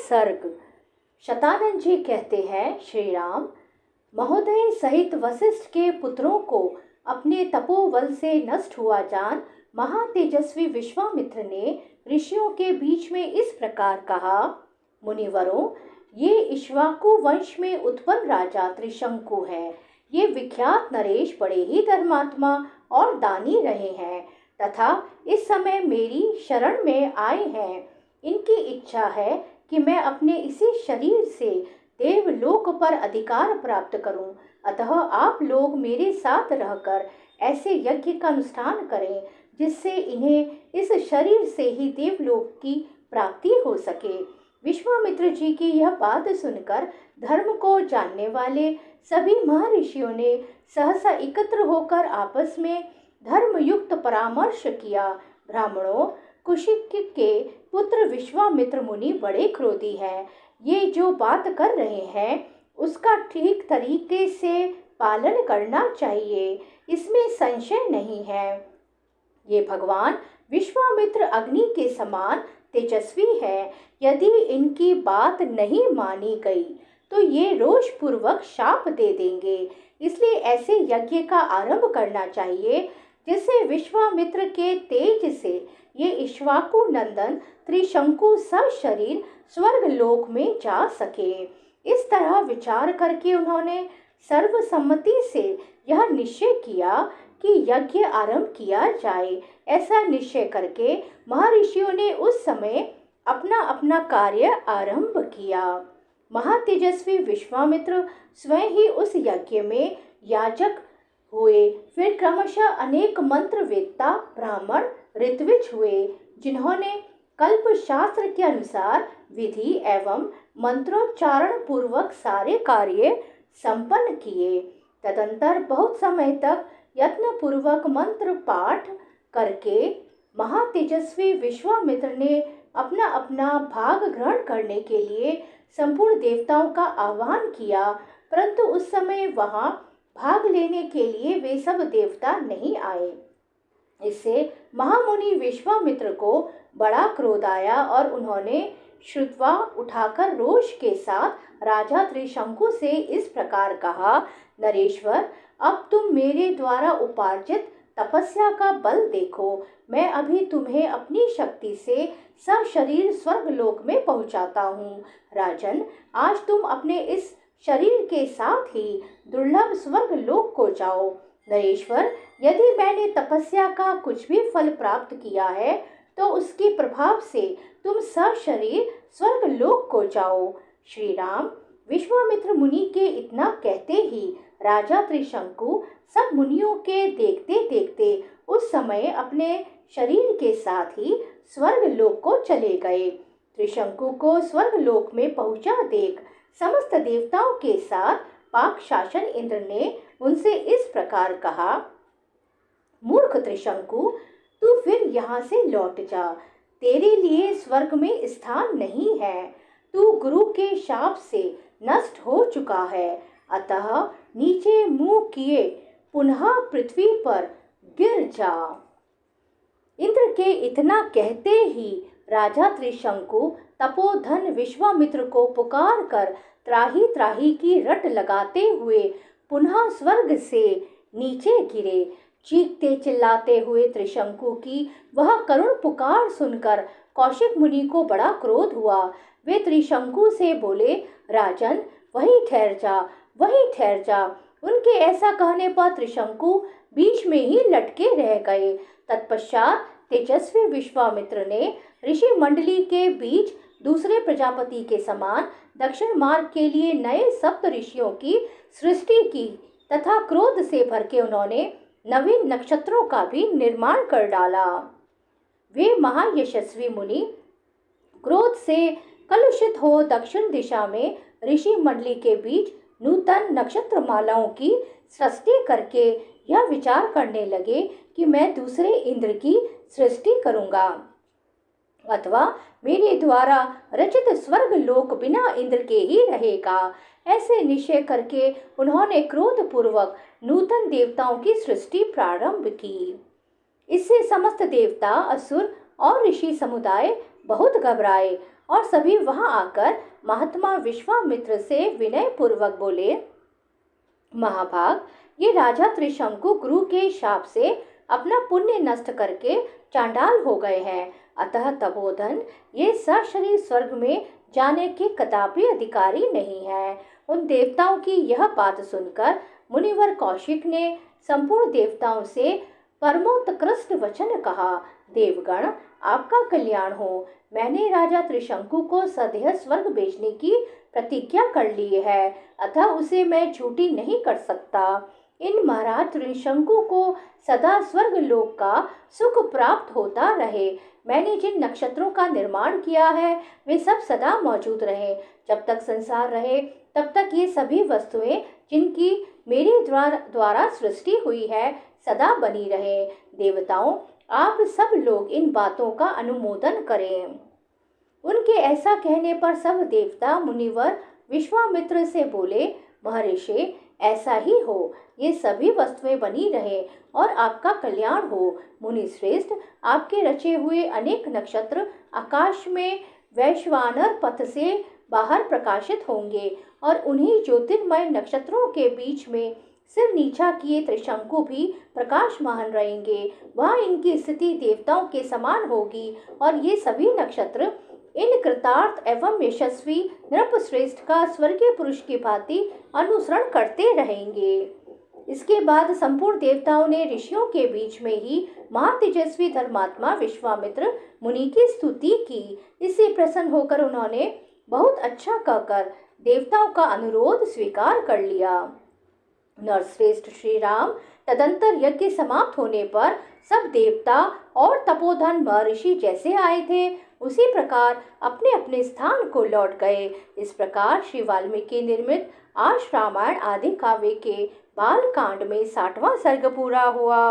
सर्ग। शतानंद जी कहते हैं, श्री राम महोदय सहित वशिष्ठ के पुत्रों को अपने तपोबल से नष्ट हुआ जान महातेजस्वी विश्वामित्र ने ऋषियों के बीच में इस प्रकार कहा। मुनिवरों, ये इक्ष्वाकु वंश में उत्पन्न राजा त्रिशंकु है। ये विख्यात नरेश बड़े ही धर्मात्मा और दानी रहे हैं तथा इस समय मेरी शरण में आए हैं। इनकी इच्छा है कि मैं अपने इसी शरीर से देवलोक पर अधिकार प्राप्त करूं। अतः आप लोग मेरे साथ रहकर ऐसे यज्ञ का अनुष्ठान करें जिससे इन्हें इस शरीर से ही देवलोक की प्राप्ति हो सके। विश्वामित्र जी की यह बात सुनकर धर्म को जानने वाले सभी महर्षियों ने सहसा एकत्र होकर आपस में धर्मयुक्त परामर्श किया। ब्राह्मणों, कुशिक के पुत्र विश्वामित्र मुनि बड़े क्रोधी हैं। ये जो बात कर रहे हैं उसका ठीक तरीके से पालन करना चाहिए, इसमें संशय नहीं है। ये भगवान विश्वामित्र अग्नि के समान तेजस्वी है। यदि इनकी बात नहीं मानी गई तो ये रोष पूर्वक शाप दे देंगे। इसलिए ऐसे यज्ञ का आरंभ करना चाहिए जिससे विश्वामित्र के तेज से ये इक्ष्वाकु नंदन त्रिशंकु सशरीर स्वर्ग लोक में जा सके। इस तरह विचार करके उन्होंने सर्वसम्मति से यह निश्चय किया कि यज्ञ आरंभ किया जाए। ऐसा निश्चय करके महर्षियों ने उस समय अपना अपना कार्य आरंभ किया। महातेजस्वी विश्वामित्र स्वयं ही उस यज्ञ में याजक हुए। फिर क्रमशः अनेक मंत्र वेत्ता ब्राह्मण ऋत्विज हुए जिन्होंने कल्प शास्त्र के अनुसार विधि एवं मंत्रोच्चारण पूर्वक सारे कार्य संपन्न किए। तदंतर बहुत समय तक यत्न पूर्वक मंत्र पाठ करके महातेजस्वी विश्वामित्र ने अपना अपना भाग ग्रहण करने के लिए संपूर्ण देवताओं का आह्वान किया, परंतु उस समय वहां भाग लेने के लिए वे सब देवता नहीं आए। इससे महामुनि विश्वामित्र को बड़ा क्रोध आया और उन्होंने श्रुत्वा उठाकर रोष के साथ राजा त्रिशंकु से इस प्रकार कहा। नरेश्वर, अब तुम मेरे द्वारा उपार्जित तपस्या का बल देखो। मैं अभी तुम्हें अपनी शक्ति से सशरीर स्वर्ग लोक में पहुंचाता हूँ। राजन, आज तुम अपने इस शरीर के साथ ही दुर्लभ स्वर्ग लोक को जाओ। नरेश्वर, यदि मैंने तपस्या का कुछ भी फल प्राप्त किया है तो उसके प्रभाव से तुम सशरीर स्वर्ग लोक को जाओ। श्री राम, विश्वामित्र मुनि के इतना कहते ही राजा त्रिशंकु सब मुनियों के देखते देखते उस समय अपने शरीर के साथ ही स्वर्ग लोक को चले गए। त्रिशंकु को स्वर्ग लोक में पहुंचा देख समस्त देवताओं के साथ पाक शासन इंद्र ने उनसे इस प्रकार कहा। मूर्ख त्रिशंकु, तू फिर यहाँ से लौट जा। तेरे लिए स्वर्ग में स्थान नहीं है। तू गुरु के शाप से नष्ट हो चुका है। अतः नीचे मुंह किए पुनः पृथ्वी पर गिर जा। इंद्र के इतना कहते ही राजा त्रिशंकु तपोधन विश्वामित्र को पुकार कर त्राही त्राही की रट लगाते हुए पुनः स्वर्ग से नीचे गिरे। चीखते चिल्लाते हुए त्रिशंकु की वह करुण पुकार सुनकर कौशिक मुनि को बड़ा क्रोध हुआ। वे त्रिशंकु से बोले, राजन, वहीं ठहर जा, वहीं ठहर जा। उनके ऐसा कहने पर त्रिशंकु बीच में ही लटके रह गए। तत्पश्चात तेजस्वी विश्वामित्र ने ऋषि मंडली के बीच दूसरे प्रजापति के समान दक्षिण मार्ग के लिए नए सप्त ऋषियों की सृष्टि की तथा क्रोध से भर के उन्होंने नवीन नक्षत्रों का भी निर्माण कर डाला। वे महायशस्वी मुनि क्रोध से कलुषित हो दक्षिण दिशा में ऋषि मंडली के बीच नूतन नक्षत्र मालाओं की सृष्टि करके यह विचार करने लगे कि मैं दूसरे इंद्र की सृष्टि करूंगा अथवा मेरे द्वारा रचित स्वर्ग लोक बिना इंद्र के ही रहेगा। ऐसे निश्चय करके उन्होंने क्रोध पूर्वक नूतन देवताओं की सृष्टि प्रारंभ की। इससे समस्त देवता, असुर और ऋषि समुदाय बहुत घबराए और सभी वहां आकर महात्मा विश्वामित्र से विनय पूर्वक बोले, महाभाग, ये राजा त्रिशंकु गुरु के शाप से अपना पुण्य नष्ट करके चांडाल हो गए हैं। अतः तपोधन ये सशरीर स्वर्ग में जाने के कदापि अधिकारी नहीं है। उन देवताओं की यह बात सुनकर मुनिवर कौशिक ने संपूर्ण देवताओं से परमोत्कृष्ट वचन कहा, देवगण, आपका कल्याण हो। मैंने राजा त्रिशंकु को सदैव स्वर्ग भेजने की प्रतिज्ञा कर ली है, अतः उसे मैं झूठी नहीं कर सकता। इन महाराज त्रिशंकु को सदा स्वर्ग लोक का सुख प्राप्त होता रहे। मैंने जिन नक्षत्रों का निर्माण किया है वे सब सदा मौजूद रहे। जब तक संसार रहे तब तक ये सभी वस्तुएं जिनकी मेरे द्वारा सृष्टि हुई है सदा बनी रहे। देवताओं, आप सब लोग इन बातों का अनुमोदन करें। उनके ऐसा कहने पर सब देवता मुनिवर विश्वामित्र से बोले, महर्षि, ऐसा ही हो, ये सभी वस्तुएं बनी रहे और आपका कल्याण हो। मुनि श्रेष्ठ, आपके रचे हुए अनेक नक्षत्र आकाश में वैश्वानर पथ से बाहर प्रकाशित होंगे और उन्हीं ज्योतिर्मय नक्षत्रों के बीच में सिर नीचा किए त्रिशंकु भी प्रकाशमान रहेंगे। वह इनकी स्थिति देवताओं के समान होगी और ये सभी नक्षत्र इन कृतार्थ एवं यशस्वी नृपश्रेष्ठ का स्वर्गीय पुरुष की भांति अनुसरण करते रहेंगे। इसके बाद संपूर्ण देवताओं ने ऋषियों के बीच में ही महातेजस्वी धर्मात्मा विश्वामित्र मुनि की स्तुति की। इससे प्रसन्न होकर उन्होंने बहुत अच्छा कहकर देवताओं का अनुरोध स्वीकार कर लिया। नरश्रेष्ठ श्री राम तदंतर यज्ञ समाप्त होने पर सब देवता और तपोधन महर्षि जैसे आए थे उसी प्रकार अपने अपने स्थान को लौट गए। इस प्रकार श्री वाल्मीकि निर्मित आज रामायण आदि काव्य के बाल कांड में 60वां सर्ग पूरा हुआ।